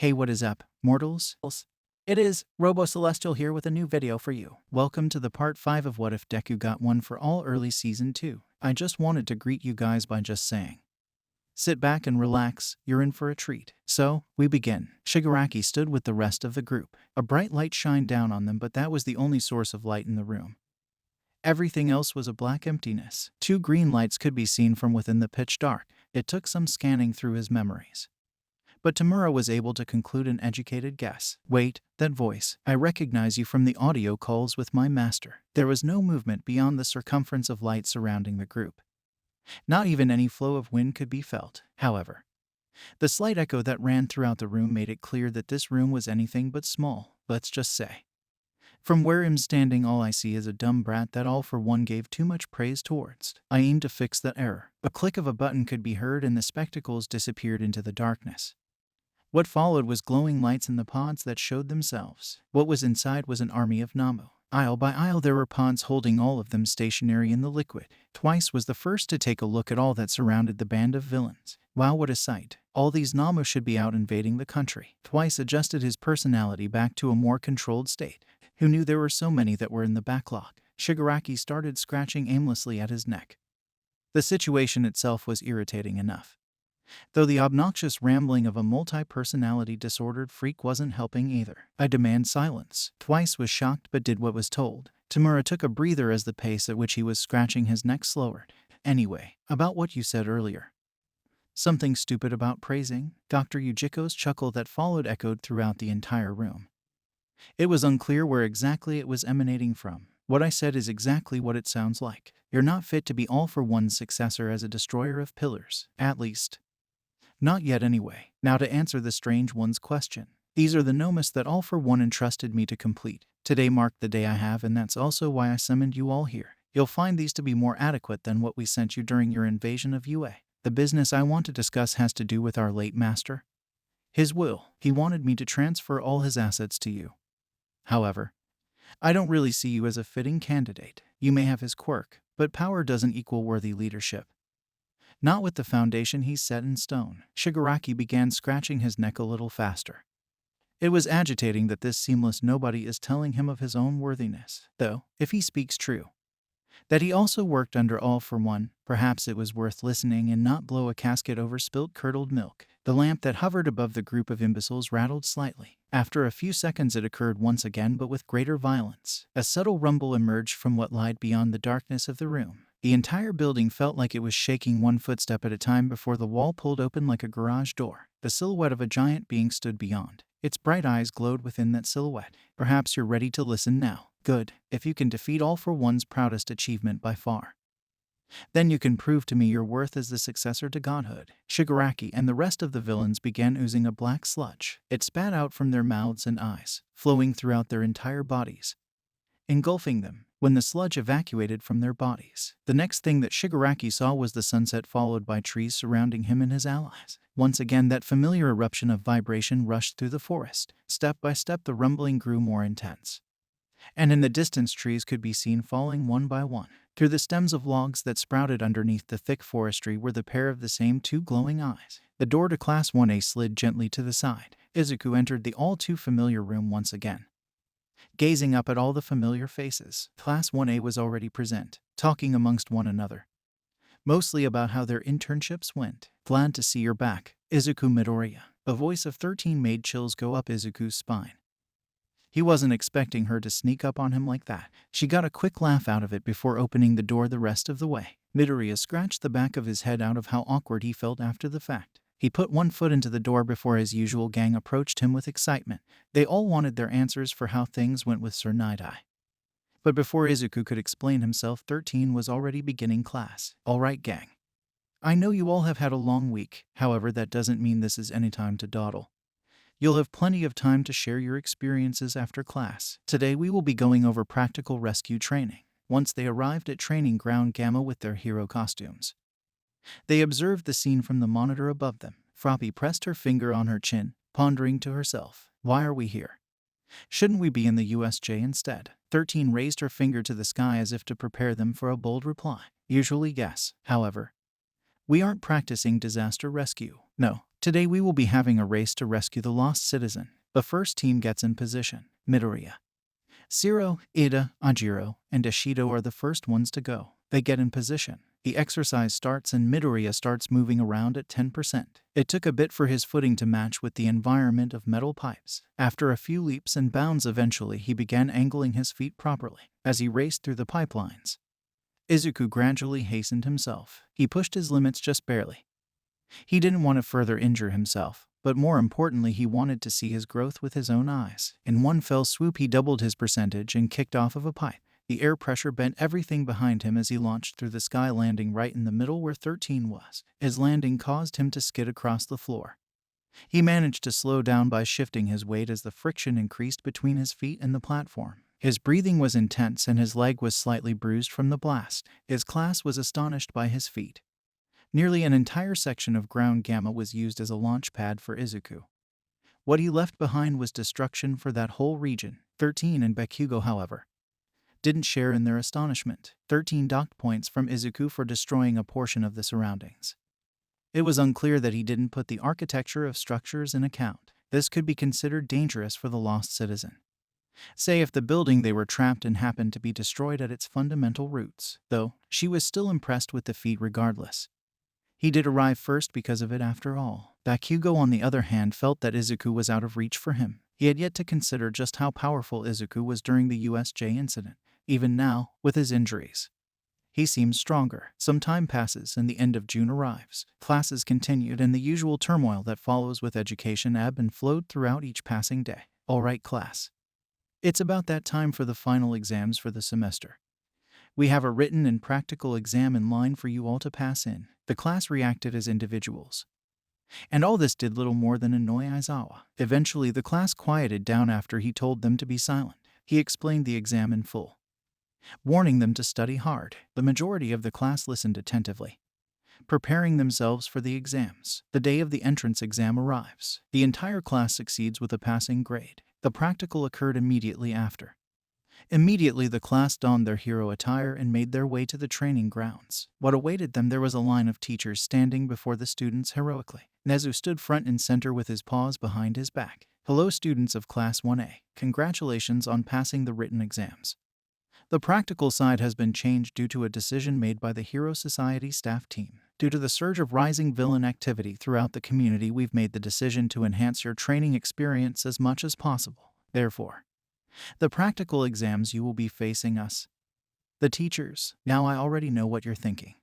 Hey, what is up, mortals? It is Robo Celestial here with a new video for you. Welcome to the part 5 of What If Deku Got One for All early season 2. I just wanted to greet you guys by just saying, sit back and relax, you're in for a treat. So, we begin. Shigaraki stood with the rest of the group. A bright light shined down on them, but that was the only source of light in the room. Everything else was a black emptiness. 2 green lights could be seen from within the pitch dark. It took some scanning through his memories. But Tamura was able to conclude an educated guess. Wait, that voice. I recognize you from the audio calls with my master. There was no movement beyond the circumference of light surrounding the group. Not even any flow of wind could be felt, however. The slight echo that ran throughout the room made it clear that this room was anything but small, let's just say. From where I'm standing, all I see is a dumb brat that all for one gave too much praise towards. I aimed to fix that error. A click of a button could be heard and the spectacles disappeared into the darkness. What followed was glowing lights in the pods that showed themselves. What was inside was an army of Namu. Aisle by aisle there were pods holding all of them stationary in the liquid. Twice was the first to take a look at all that surrounded the band of villains. Wow, what a sight. All these Namu should be out invading the country. Twice adjusted his personality back to a more controlled state. Who knew there were so many that were in the backlog? Shigaraki started scratching aimlessly at his neck. The situation itself was irritating enough, though the obnoxious rambling of a multi-personality disordered freak wasn't helping either. I demand silence. Twice was shocked but did what was told. Tamura took a breather as the pace at which he was scratching his neck slowered. Anyway, about what you said earlier. Something stupid about praising? Dr. Yujiko's chuckle that followed echoed throughout the entire room. It was unclear where exactly it was emanating from. What I said is exactly what it sounds like. You're not fit to be All for One's successor as a destroyer of pillars. At least, not yet anyway. Now to answer the strange one's question. These are the nomas that All for One entrusted me to complete. Today marked the day I have, and that's also why I summoned you all here. You'll find these to be more adequate than what we sent you during your invasion of UA. The business I want to discuss has to do with our late master. His will. He wanted me to transfer all his assets to you. However, I don't really see you as a fitting candidate. You may have his quirk, but power doesn't equal worthy leadership. Not with the foundation he's set in stone. Shigaraki began scratching his neck a little faster. It was agitating that this seamless nobody is telling him of his own worthiness, though, if he speaks true, that he also worked under All for One, perhaps it was worth listening and not blow a casket over spilt curdled milk. The lamp that hovered above the group of imbeciles rattled slightly. After a few seconds it occurred once again, but with greater violence. A subtle rumble emerged from what lied beyond the darkness of the room. The entire building felt like it was shaking one footstep at a time before the wall pulled open like a garage door. The silhouette of a giant being stood beyond. Its bright eyes glowed within that silhouette. Perhaps you're ready to listen now. Good. If you can defeat All for One's proudest achievement by far, then you can prove to me your worth as the successor to godhood. Shigaraki and the rest of the villains began oozing a black sludge. It spat out from their mouths and eyes, flowing throughout their entire bodies, engulfing them. When the sludge evacuated from their bodies, the next thing that Shigaraki saw was the sunset, followed by trees surrounding him and his allies. Once again that familiar eruption of vibration rushed through the forest. Step by step the rumbling grew more intense, and in the distance trees could be seen falling one by one. Through the stems of logs that sprouted underneath the thick forestry were the pair of the same 2 glowing eyes. The door to Class 1A slid gently to the side. Izuku entered the all too familiar room once again, gazing up at all the familiar faces. Class 1A was already present, talking amongst one another, mostly about how their internships went. Glad to see you're back, Izuku Midoriya. A voice of 13 made chills go up Izuku's spine. He wasn't expecting her to sneak up on him like that. She got a quick laugh out of it before opening the door the rest of the way. Midoriya scratched the back of his head out of how awkward he felt after the fact. He put one foot into the door before his usual gang approached him with excitement. They all wanted their answers for how things went with Sir Night-Eye. But before Izuku could explain himself, 13 was already beginning class. All right, gang. I know you all have had a long week, however that doesn't mean this is any time to dawdle. You'll have plenty of time to share your experiences after class. Today we will be going over practical rescue training. Once they arrived at Training Ground Gamma with their hero costumes, they observed the scene from the monitor above them. Froppy pressed her finger on her chin, pondering to herself, why are we here? Shouldn't we be in the USJ instead? 13 raised her finger to the sky as if to prepare them for a bold reply. Usually yes, however. We aren't practicing disaster rescue. No. Today we will be having a race to rescue the lost citizen. The first team gets in position. Midoriya, Zero, Ida, Ajiro, and Ishido are the first ones to go. They get in position. The exercise starts and Midoriya starts moving around at 10%. It took a bit for his footing to match with the environment of metal pipes. After a few leaps and bounds, eventually he began angling his feet properly as he raced through the pipelines. Izuku gradually hastened himself. He pushed his limits just barely. He didn't want to further injure himself, but more importantly he wanted to see his growth with his own eyes. In one fell swoop he doubled his percentage and kicked off of a pipe. The air pressure bent everything behind him as he launched through the sky, landing right in the middle where 13 was. His landing caused him to skid across the floor. He managed to slow down by shifting his weight as the friction increased between his feet and the platform. His breathing was intense and his leg was slightly bruised from the blast. His class was astonished by his feat. Nearly an entire section of ground gamma was used as a launch pad for Izuku. What he left behind was destruction for that whole region. 13 and Bakugo, however, didn't share in their astonishment. 13 docked points from Izuku for destroying a portion of the surroundings. It was unclear that he didn't put the architecture of structures in account. This could be considered dangerous for the lost citizen. Say if the building they were trapped in happened to be destroyed at its fundamental roots. Though, she was still impressed with the feat regardless. He did arrive first because of it after all. Bakugo, on the other hand, felt that Izuku was out of reach for him. He had yet to consider just how powerful Izuku was during the USJ incident. Even now, with his injuries, he seems stronger. Some time passes and the end of June arrives. Classes continued and the usual turmoil that follows with education ebbed and flowed throughout each passing day. All right, class. It's about that time for the final exams for the semester. We have a written and practical exam in line for you all to pass in. The class reacted as individuals. And all this did little more than annoy Aizawa. Eventually the class quieted down after he told them to be silent. He explained the exam in full, warning them to study hard. The majority of the class listened attentively, preparing themselves for the exams. The day of the entrance exam arrives. The entire class succeeds with a passing grade. The practical occurred immediately after. Immediately the class donned their hero attire and made their way to the training grounds. What awaited them? There was a line of teachers standing before the students heroically. Nezu stood front and center with his paws behind his back. Hello students of Class 1A. Congratulations on passing the written exams. The practical side has been changed due to a decision made by the Hero Society staff team. Due to the surge of rising villain activity throughout the community, we've made the decision to enhance your training experience as much as possible. Therefore, the practical exams you will be facing us, the teachers. Now I already know what you're thinking.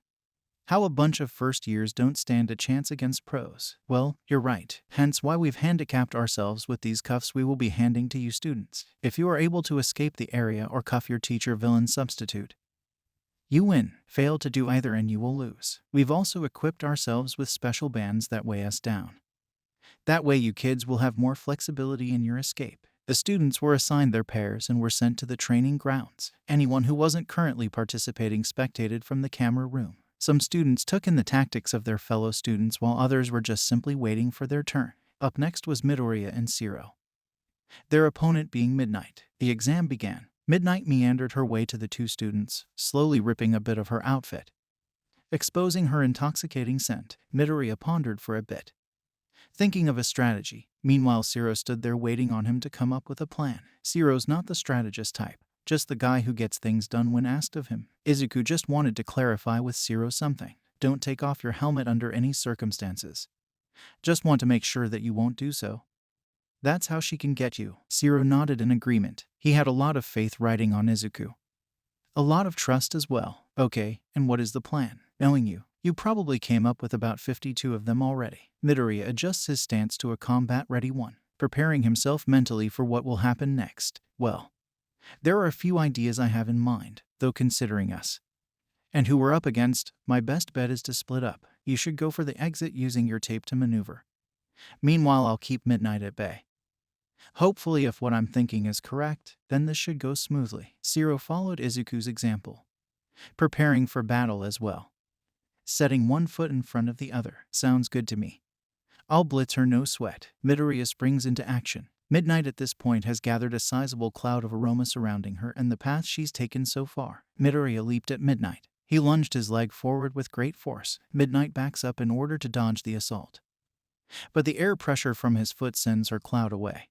How a bunch of first years don't stand a chance against pros. Well, you're right. Hence why we've handicapped ourselves with these cuffs we will be handing to you students. If you are able to escape the area or cuff your teacher villain substitute, you win. Fail to do either and you will lose. We've also equipped ourselves with special bands that weigh us down. That way you kids will have more flexibility in your escape. The students were assigned their pairs and were sent to the training grounds. Anyone who wasn't currently participating spectated from the camera room. Some students took in the tactics of their fellow students while others were just simply waiting for their turn. Up next was Midoriya and Zero, their opponent being Midnight. The exam began. Midnight meandered her way to the two students, slowly ripping a bit of her outfit, exposing her intoxicating scent. Midoriya pondered for a bit, thinking of a strategy. Meanwhile, Zero stood there waiting on him to come up with a plan. Zero's not the strategist type, just the guy who gets things done when asked of him. Izuku just wanted to clarify with Zero something. Don't take off your helmet under any circumstances. Just want to make sure that you won't do so. That's how she can get you. Zero nodded in agreement. He had a lot of faith riding on Izuku. A lot of trust as well. Okay, and what is the plan? Knowing you, you probably came up with about 52 of them already. Midoriya adjusts his stance to a combat-ready one, preparing himself mentally for what will happen next. Well, there are a few ideas I have in mind, though considering us and who we're up against, my best bet is to split up. You should go for the exit using your tape to maneuver. Meanwhile, I'll keep Midnight at bay. Hopefully, if what I'm thinking is correct, then this should go smoothly. Zero followed Izuku's example, preparing for battle as well, setting one foot in front of the other. Sounds good to me. I'll blitz her, no sweat. Midoriya springs into action. Midnight at this point has gathered a sizable cloud of aroma surrounding her and the path she's taken so far. Midoriya leaped at Midnight, He lunged his leg forward with great force. Midnight backs up in order to dodge the assault. But the air pressure from his foot sends her cloud away,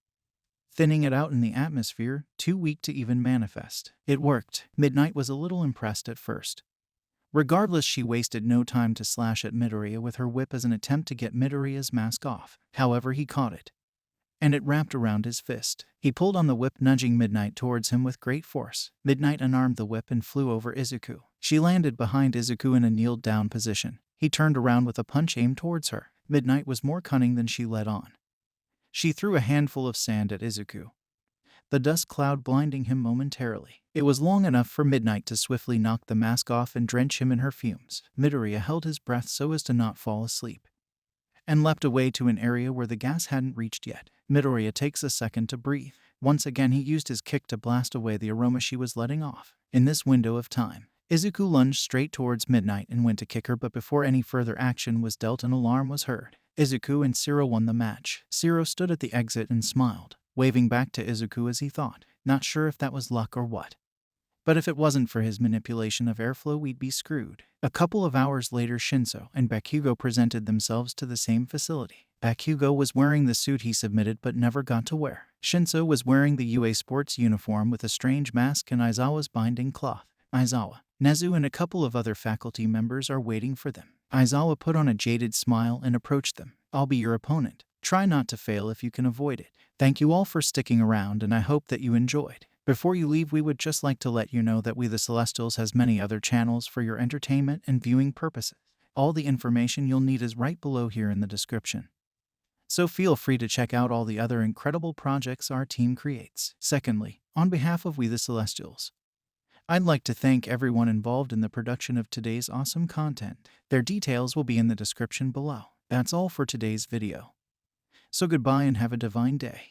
thinning it out in the atmosphere, too weak to even manifest. It worked. Midnight was a little impressed at first. Regardless, she wasted no time to slash at Midoriya with her whip as an attempt to get Midoriya's mask off. However, he caught it, and it wrapped around his fist. He pulled on the whip, nudging Midnight towards him with great force. Midnight unarmed the whip and flew over Izuku. She landed behind Izuku in a kneeled-down position. He turned around with a punch aimed towards her. Midnight was more cunning than she let on. She threw a handful of sand at Izuku, the dust cloud blinding him momentarily. It was long enough for Midnight to swiftly knock the mask off and drench him in her fumes. Midoriya held his breath so as to not fall asleep, and leapt away to an area where the gas hadn't reached yet. Midoriya takes a second to breathe. Once again, he used his kick to blast away the aroma she was letting off. In this window of time, Izuku lunged straight towards Midnight and went to kick her, but before any further action was dealt, an alarm was heard. Izuku and Zero won the match. Zero stood at the exit and smiled, waving back to Izuku as he thought, not sure if that was luck or what. But if it wasn't for his manipulation of airflow, we'd be screwed. A couple of hours later, Shinso and Bakugo presented themselves to the same facility. Bakugo was wearing the suit he submitted but never got to wear. Shinso was wearing the UA sports uniform with a strange mask and Aizawa's binding cloth. Aizawa, Nezu, and a couple of other faculty members are waiting for them. Aizawa put on a jaded smile and approached them. "I'll be your opponent. Try not to fail if you can avoid it. Thank you all for sticking around, and I hope that you enjoyed. Before you leave, we would just like to let you know that We the Celestials has many other channels for your entertainment and viewing purposes. All the information you'll need is right below here in the description, so feel free to check out all the other incredible projects our team creates." Secondly, on behalf of We the Celestials, I'd like to thank everyone involved in the production of today's awesome content. Their details will be in the description below. That's all for today's video. So goodbye and have a divine day.